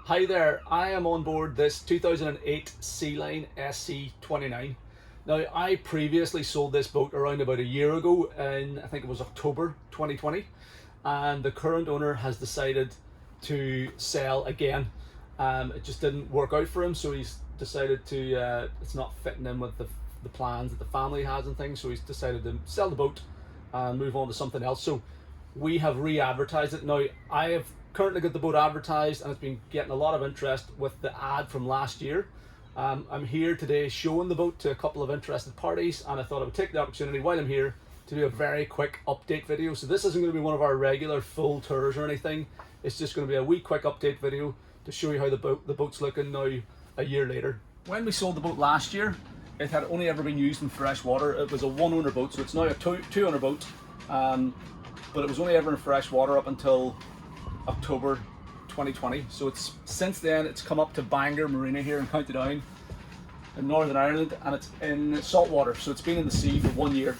Hi there, I am on board this 2008 Sealine SC29. Now, I previously sold this boat around about a year ago in, I think it was October 2020, and the current owner has decided to sell again. It just didn't work out for him, so he's decided to, it's not fitting in with the plans that the family has and things, so he's decided to sell the boat and move on to something else. So we have re-advertised it. Now, I have currently got the boat advertised and it's been getting a lot of interest with the ad from last year. I'm here today showing the boat to a couple of interested parties, and I thought I would take the opportunity while I'm here to do a very quick update video. So this isn't going to be one of our regular full tours or anything. It's just going to be a wee quick update video to show you how the boat's looking now a year later. When we sold the boat last year, it had only ever been used in fresh water. It was a one-owner boat, so it's now a two-owner boat, but it was only ever in fresh water up until October 2020. So it's since then it's come up to Bangor Marina here in County Down in Northern Ireland, and it's in salt water, so it's been in the sea for 1 year.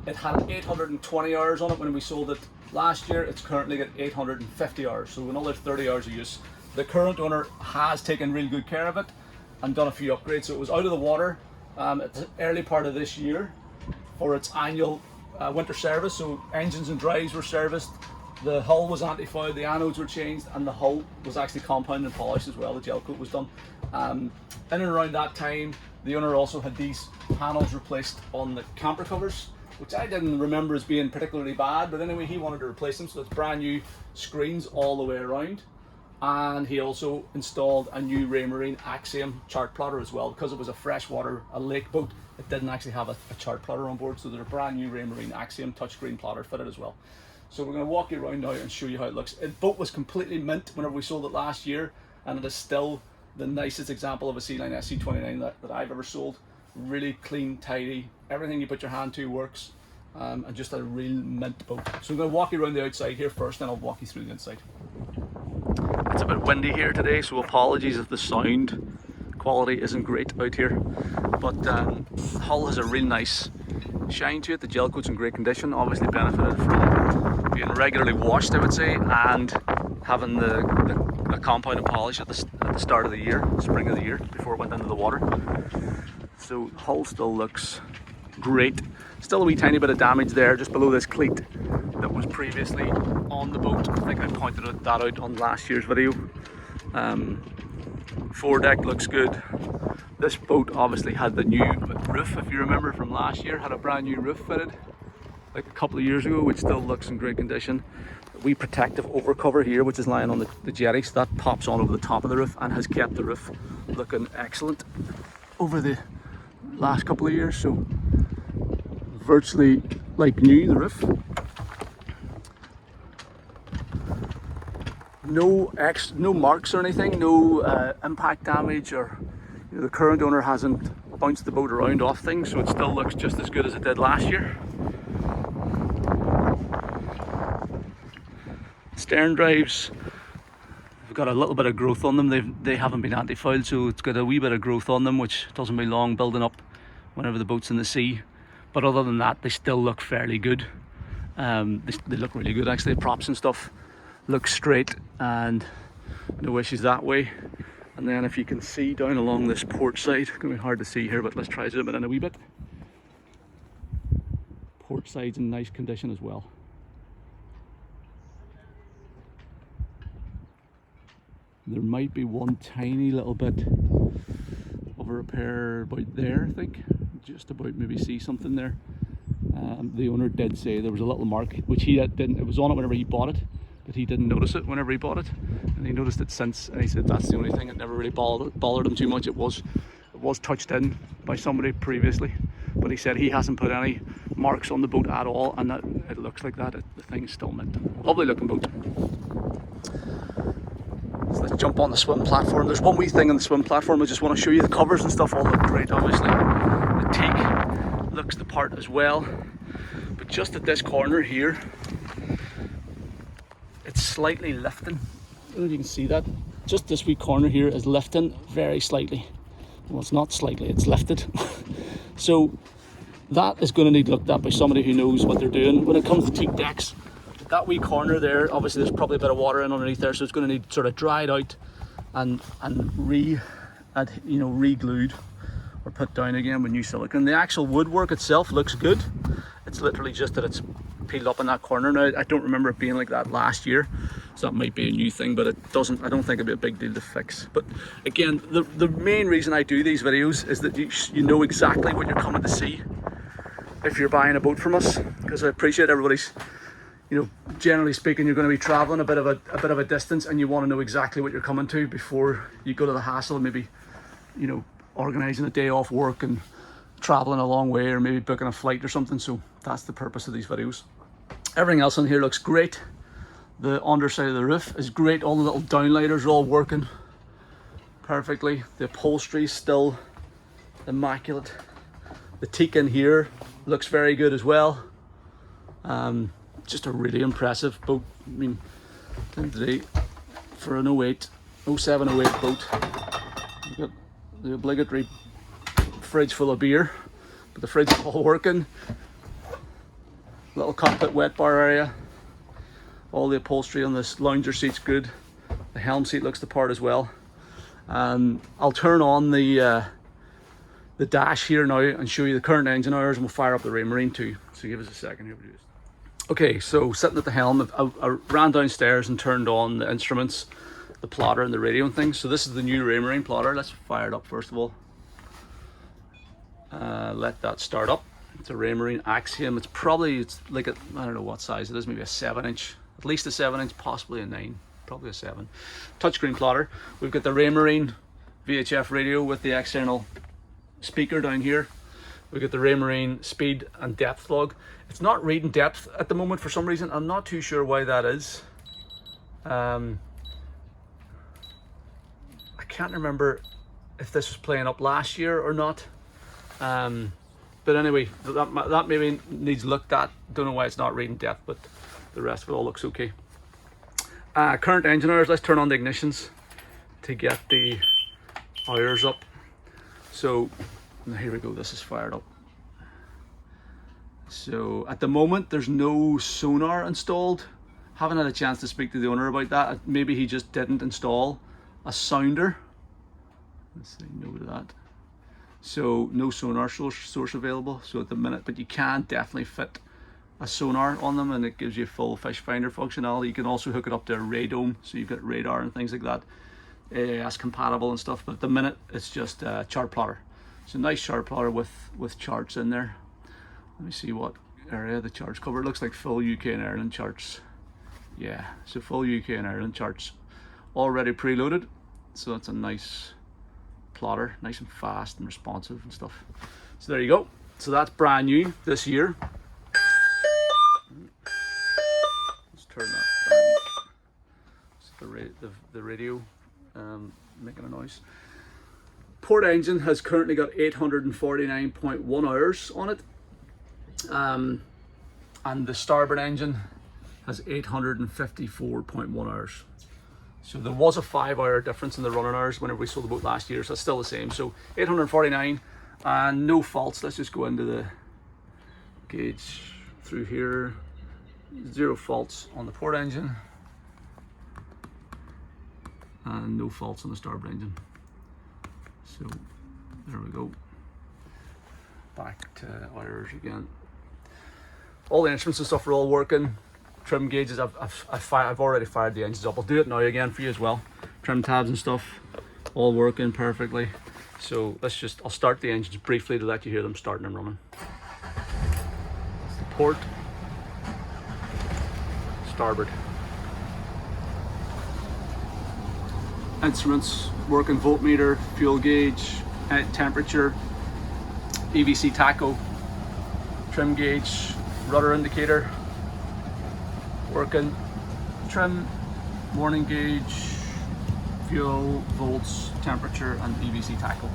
It had 820 hours on it when we sold it last year. It's currently got 850 hours, so another 30 hours of use. The current owner has taken really good care of it and done a few upgrades. So it was out of the water at the early part of this year for its annual winter service. So engines and drives were serviced, the hull was anti-fouled, the anodes were changed, and the hull was actually compounded and polished as well. The gel coat was done. In and around that time, the owner also had these panels replaced on the camper covers, which I didn't remember as being particularly bad, but anyway, he wanted to replace them, so it's brand new screens all the way around. And he also installed a new Raymarine Axiom Chartplotter as well, because it was a lake boat. It didn't actually have a chart plotter on board, so there's a brand new Raymarine Axiom touchscreen plotter fitted as well. So we're going to walk you around now and show you how it looks. The boat was completely mint whenever we sold it last year, and it is still the nicest example of a Sealine SC29 that I've ever sold. Really clean, tidy, everything you put your hand to works, and just a real mint boat. So I'm going to walk you around the outside here first, then I'll walk you through the inside. It's a bit windy here today, so apologies if the sound quality isn't great out here, but hull has a real nice shine to it. The gel coat's in great condition, obviously benefited from being regularly washed, I would say, and having the compound and polish at the start of the year, spring of the year, before it went into the water. So hull still looks great. Still a wee tiny bit of damage there just below this cleat that was previously on the boat. I think I pointed that out on last year's video. Foredeck looks good. This boat obviously had the new roof, if you remember from last year, had a brand new roof fitted like a couple of years ago, which still looks in great condition. A wee protective overcover here, which is lying on the jetty, so that pops on over the top of the roof and has kept the roof looking excellent over the last couple of years. So virtually like new, the roof. No marks or anything, no impact damage, or the current owner hasn't bounced the boat around off things, so it still looks just as good as it did last year. Stern drives have got a little bit of growth on them. They haven't been anti-fouled, so it's got a wee bit of growth on them, which doesn't be long building up whenever the boat's in the sea. But other than that, they still look fairly good. They look really good actually. Props and stuff look straight and no issues that way. And then if you can see down along this port side, it's going to be hard to see here, but let's try zoom it in a wee bit. Port side's in nice condition as well. There might be one tiny little bit of a repair about there, I think. Just about maybe see something there. The owner did say there was a little mark, which he didn't, it was on it whenever he bought it, but he didn't notice it whenever he bought it, and he noticed it since, and he said that's the only thing. It never really bothered him too much. It was touched in by somebody previously, but he said he hasn't put any marks on the boat at all, and that it looks like that. The thing's still mint. Lovely looking boat. So let's jump on the swim platform. There's one wee thing on the swim platform I just want to show you. The covers and stuff all look great, obviously. The teak looks the part as well, but just at this corner here, it's slightly lifting. I don't know if you can see that. Just this wee corner here is lifting very slightly. Well, it's not slightly, it's lifted. So that is going to need looked at by somebody who knows what they're doing. When it comes to teak decks, that wee corner there, obviously there's probably a bit of water in underneath there, so it's going to need sort of dried out and re-glued or put down again with new silicone. The actual woodwork itself looks good. It's literally just that it's peeled up in that corner. Now, I don't remember it being like that last year, so that might be a new thing, but I don't think it'd be a big deal to fix. But again, the main reason I do these videos is that you know exactly what you're coming to see if you're buying a boat from us, because I appreciate everybody's, generally speaking, you're going to be traveling a bit of a distance, and you want to know exactly what you're coming to before you go to the hassle of maybe, organizing a day off work and traveling a long way, or maybe booking a flight or something. So that's the purpose of these videos. Everything else on here looks great. The underside of the roof is great. All the little downlighters are all working perfectly. The upholstery is still immaculate. The teak in here looks very good as well. Just a really impressive boat. I mean, today for an 07, 08 boat, you've got the obligatory fridge full of beer, but the fridge is all working. Little cockpit wet bar area. All the upholstery on this lounger seat's good. The helm seat looks the part as well. I'll turn on the dash here now and show you the current engine hours, and we'll fire up the Raymarine too. So give us a second here. Okay, so sitting at the helm, I ran downstairs and turned on the instruments, the plotter and the radio and things. So this is the new Raymarine plotter. Let's fire it up first of all. Let that start up. It's a Raymarine Axiom. It's like I don't know what size it is, maybe a 7-inch, at least a 7-inch, possibly a 9, probably a 7. Touchscreen plotter. We've got the Raymarine VHF radio with the external speaker down here. We've got the Raymarine speed and depth log. It's not reading depth at the moment for some reason. I'm not too sure why that is. I can't remember if this was playing up last year or not. But anyway, that maybe needs looked at. Don't know why it's not reading depth, but the rest of it all looks okay. Current engine hours. Let's turn on the ignitions to get the hours up. So here we go. This is fired up. So at the moment there's no sonar installed. Haven't had a chance to speak to the owner about that. Maybe he just didn't install a sounder. Let's say no to that. So no sonar source available. So at the minute, but you can definitely fit a sonar on them, and it gives you full fish finder functionality. You can also hook it up to a radome, so you've got radar and things like that, AIS compatible and stuff. But at the minute it's just a chart plotter. It's a nice chart plotter with charts in there. Let me see what area the charts cover. It looks like full UK and Ireland charts. Yeah, so full UK and Ireland charts already preloaded. So that's a nice plotter, nice and fast and responsive and stuff. So there you go. So that's brand new this year. Let's turn that down. So the radio making a noise. Port engine has currently got 849.1 hours on it. And the starboard engine has 854.1 hours. So there was a 5-hour difference in the running hours whenever we sold the boat last year, so it's still the same. So 849 and no faults. Let's just go into the gauge through here. 0 faults on the port engine and no faults on the starboard engine. So there we go. Back to hours again. All the instruments and stuff are all working. Trim gauges, I've already fired the engines up. I'll do it now again for you as well. Trim tabs and stuff, all working perfectly. So I'll start the engines briefly to let you hear them starting and running. That's the port, starboard. Instruments working, voltmeter, fuel gauge, temperature, EVC tacho, trim gauge, rudder indicator working, trim, warning gauge, fuel, volts, temperature, and EVC tacho.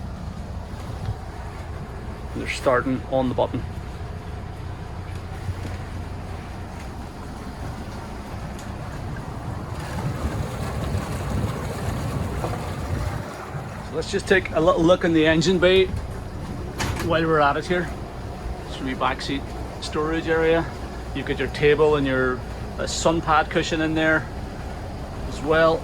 And they're starting on the button. So let's just take a little look in the engine bay while we're at it here. It's your back seat storage area. You've got your table and your A sun pad cushion in there as well.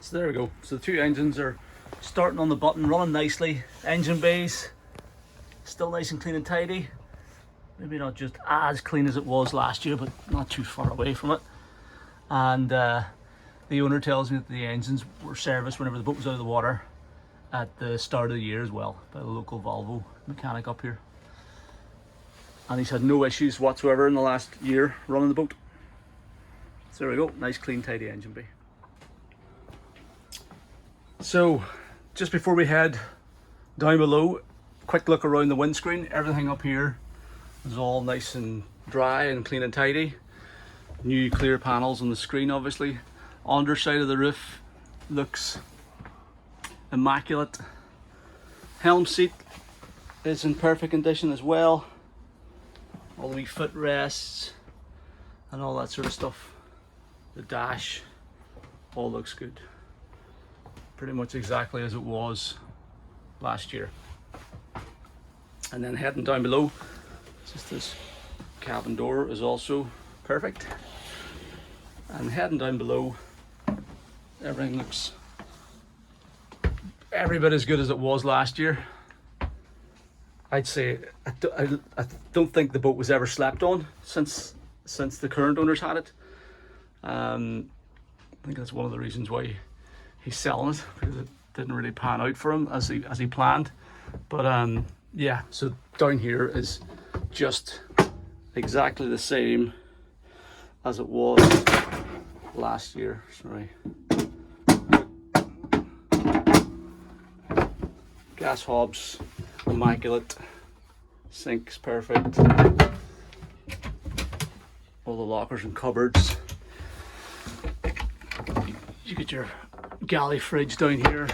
So there we go. So the two engines are starting on the button, running nicely. Engine bays still nice and clean and tidy. Maybe not just as clean as it was last year, but not too far away from it. And the owner tells me that the engines were serviced whenever the boat was out of the water at the start of the year as well by a local Volvo mechanic up here. And he's had no issues whatsoever in the last year running the boat. So there we go, nice clean tidy engine bay. So just before we head down below, quick look around the windscreen. Everything up here is all nice and dry and clean and tidy. New clear panels on the screen obviously. Underside of the roof looks immaculate. Helm seat is in perfect condition as well. All the wee footrests and all that sort of stuff. The dash all looks good. Pretty much exactly as it was last year. And then heading down below, just this cabin door is also perfect. And heading down below, everything looks every bit as good as it was last year. I'd say I don't think the boat was ever slept on since the current owners had it. I think that's one of the reasons why he's selling it, because it didn't really pan out for him as he planned. But yeah, so down here is just exactly the same as it was last year. Sorry. Gas hobs, immaculate. Sink's perfect. All the lockers and cupboards. You get your galley fridge down here,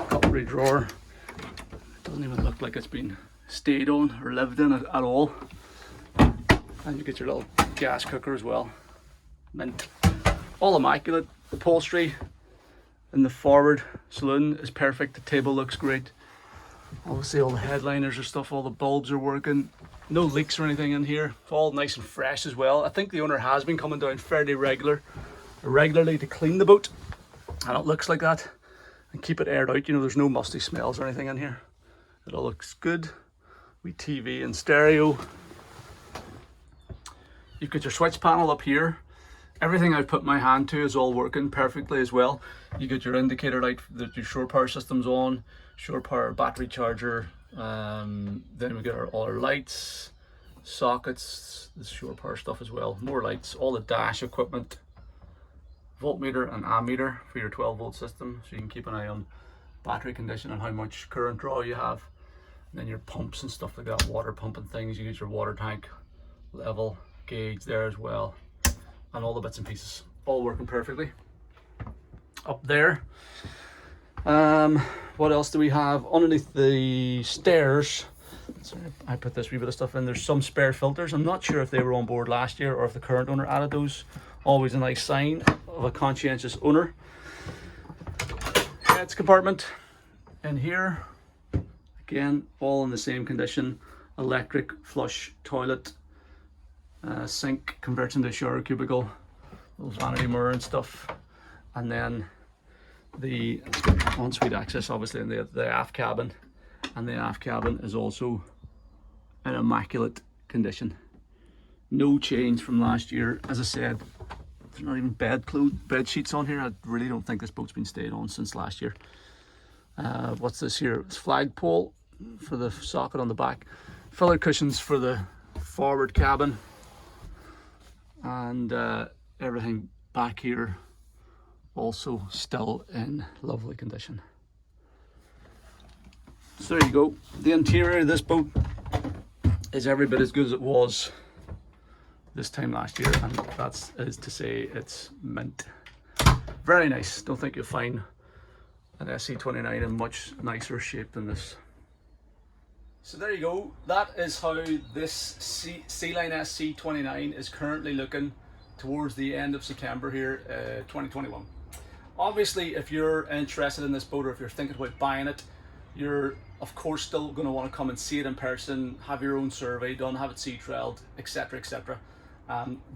cutlery drawer. It doesn't even look like it's been stayed on or lived in at all. And you get your little gas cooker as well. Mint. All immaculate. Upholstery in the forward saloon is perfect. The table looks great. Obviously all the headliners or stuff, all the bulbs are working. No leaks or anything in here. It's all nice and fresh as well. I think the owner has been coming down fairly regularly to clean the boat, and it looks like that, and keep it aired out. You know, there's no musty smells or anything in here. It all looks good. We TV and stereo. You've got your switch panel up here. Everything I've put my hand to is all working perfectly as well. You get your indicator light that your shore power system's on, shore power battery charger. Then we got all our lights, sockets, the shore power stuff as well. More lights, all the dash equipment. Voltmeter and ammeter for your 12-volt system, so you can keep an eye on battery condition and how much current draw you have. And then your pumps and stuff like that, water pump and things. You get your water tank level gauge there as well, and all the bits and pieces all working perfectly. Up there, what else do we have underneath the stairs? Sorry, I put this wee bit of stuff in. There's some spare filters. I'm not sure if they were on board last year or if the current owner added those. Always a nice sign of a conscientious owner. Heads compartment in here, again all in the same condition. Electric flush toilet, sink converts into a shower cubicle, little vanity mirror and stuff, and then the ensuite access obviously in the aft cabin, and the aft cabin is also in immaculate condition. No change from last year. As I said, there's not even bed sheets on here. I really don't think this boat's been stayed on since last year. What's this here? It's flagpole for the socket on the back. Filler cushions for the forward cabin. And everything back here also still in lovely condition. So there you go. The interior of this boat is every bit as good as it was this time last year, and that is to say it's mint. Very nice. Don't think you'll find an SC29 in much nicer shape than this. So there you go. That is how this Sealine SC29 is currently looking towards the end of September here, 2021. Obviously, if you're interested in this boat, or if you're thinking about buying it, you're of course still going to want to come and see it in person, have your own survey done, have it sea trailed, etc, etc.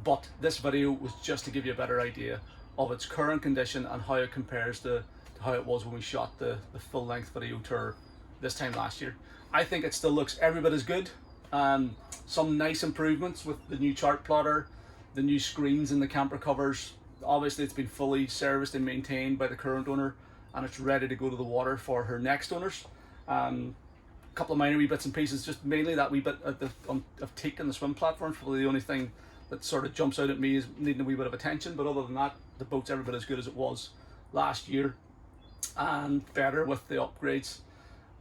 But this video was just to give you a better idea of its current condition and how it compares to how it was when we shot the full-length video tour this time last year. I think it still looks every bit as good. Some nice improvements with the new chart plotter, the new screens in the camper covers. Obviously it's been fully serviced and maintained by the current owner, and it's ready to go to the water for her next owners. Couple of minor wee bits and pieces, just mainly that wee bit of teak in the swim platform. Probably the only thing that sort of jumps out at me is needing a wee bit of attention, but other than that, the boat's every bit as good as it was last year, and better with the upgrades.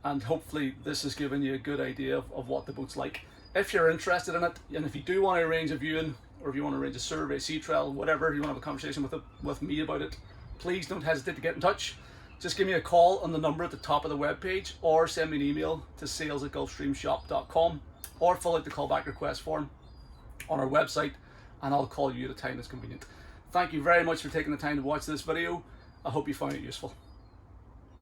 And hopefully this has given you a good idea of what the boat's like. If you're interested in it, and if you do want to arrange a viewing, or if you want to arrange a survey, sea trial, whatever, you want to have a conversation with me about it, please don't hesitate to get in touch. Just give me a call on the number at the top of the webpage, or send me an email to sales@gulfstreamshop.com, or fill out the callback request form on our website, and I'll call you at a time that's convenient. Thank you very much for taking the time to watch this video. I hope you found it useful.